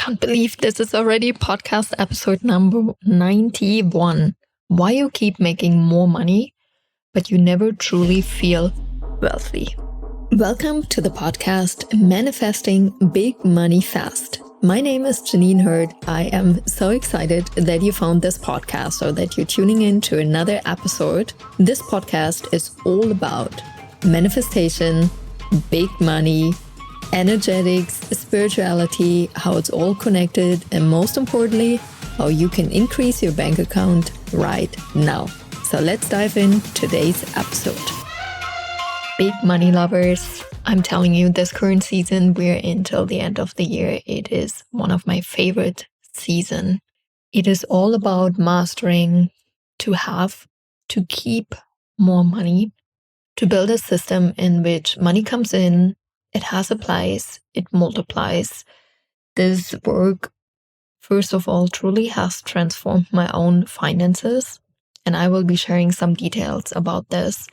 can't believe this is already podcast episode number 91. Why you keep making more money, but you never truly feel wealthy. Welcome to the podcast Manifesting Big Money Fast. My name is Janine Hurd. I am so excited that you found this podcast or that you're tuning in to another episode. This podcast is all about manifestation, big money, energetics, spirituality, how it's all connected, and most importantly, how you can increase your bank account right now. So let's dive in today's episode. Big money lovers, I'm telling you, this current season we're in till the end of the year, it is one of my favorite season. It is all about mastering to have, to keep more money, to build a system in which money comes in, it has a place, it multiplies. This work, first of all, truly has transformed my own finances, and I will be sharing some details about this,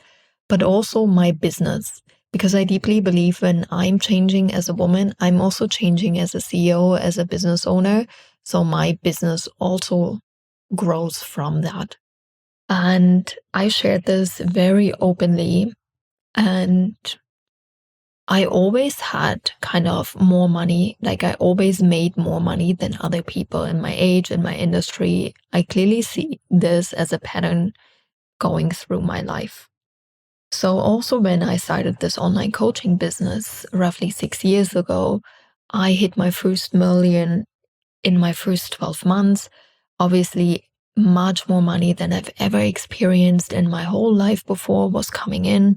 but also my business, because I deeply believe when I'm changing as a woman, I'm also changing as a CEO, as a business owner, so my business also grows from that. And I shared this very openly, and I always had kind of more money, like I always made more money than other people in my age, in my industry. I clearly see this as a pattern going through my life. So also when I started this online coaching business roughly 6 years ago, I hit my first million in my first 12 months. Obviously, much more money than I've ever experienced in my whole life before was coming in.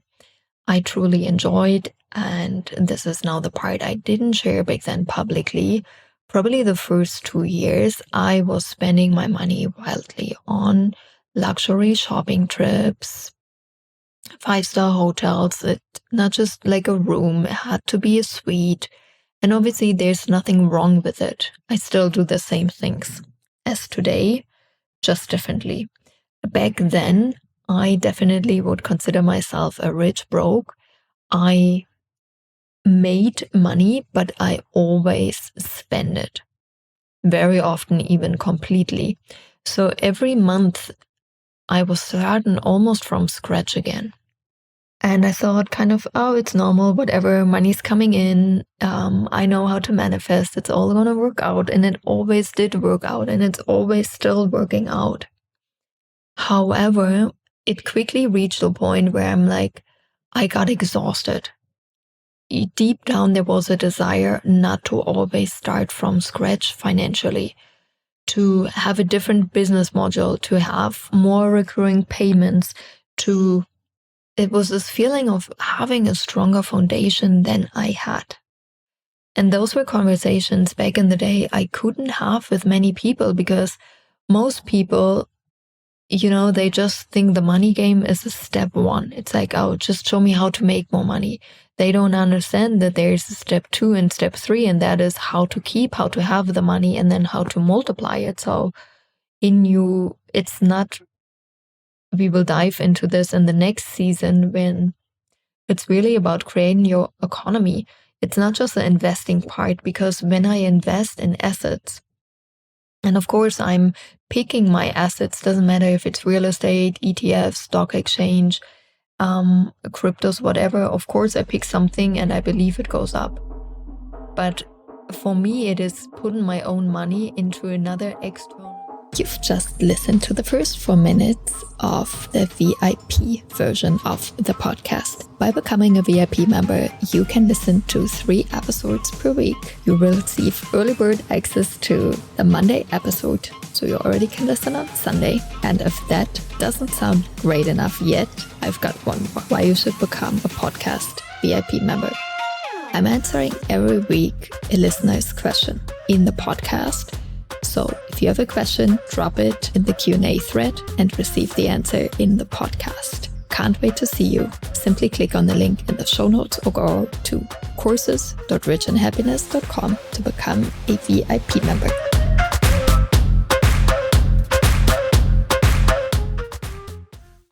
I truly enjoyed, and this is now the part I didn't share back then publicly. Probably the first 2 years, I was spending my money wildly on luxury shopping trips, 5-star hotels. It not just like a room, it had to be a suite. And obviously there's nothing wrong with it. I still do the same things as today, just differently. Back then, I definitely would consider myself a rich broke. I made money, but I always spend it. Very often, even completely. So every month, I was starting almost from scratch again. And I thought kind of, oh, it's normal, whatever, money's coming in. I know how to manifest. It's all going to work out. And it always did work out. And it's always still working out. However, it quickly reached a point where I'm like, I got exhausted. Deep down, there was a desire not to always start from scratch financially, to have a different business model, to have more recurring payments, it was this feeling of having a stronger foundation than I had. And those were conversations back in the day I couldn't have with many people, because most people, they just think the money game is a step one. It's like, oh, just show me how to make more money. They don't understand that there's a step 2 and step 3, and that is how to keep, how to have the money, and then how to multiply it. So it's not, we will dive into this in the next season when it's really about creating your economy. It's not just the investing part, because when I invest in assets, and of course, I'm picking my assets. Doesn't matter if it's real estate, ETFs, stock exchange, cryptos, whatever. Of course, I pick something and I believe it goes up. But for me, it is putting my own money into another external. You've just listened to the first 4 minutes of the VIP version of the podcast. By becoming a VIP member, you can listen to 3 episodes per week. You will receive early bird access to the Monday episode, so you already can listen on Sunday. And if that doesn't sound great enough yet, I've got one more. Why you should become a podcast VIP member. I'm answering every week a listener's question in the podcast. So if you have a question, drop it in the Q&A thread and receive the answer in the podcast. Can't wait to see you. Simply click on the link in the show notes or go to courses.richandhappiness.com to become a VIP member.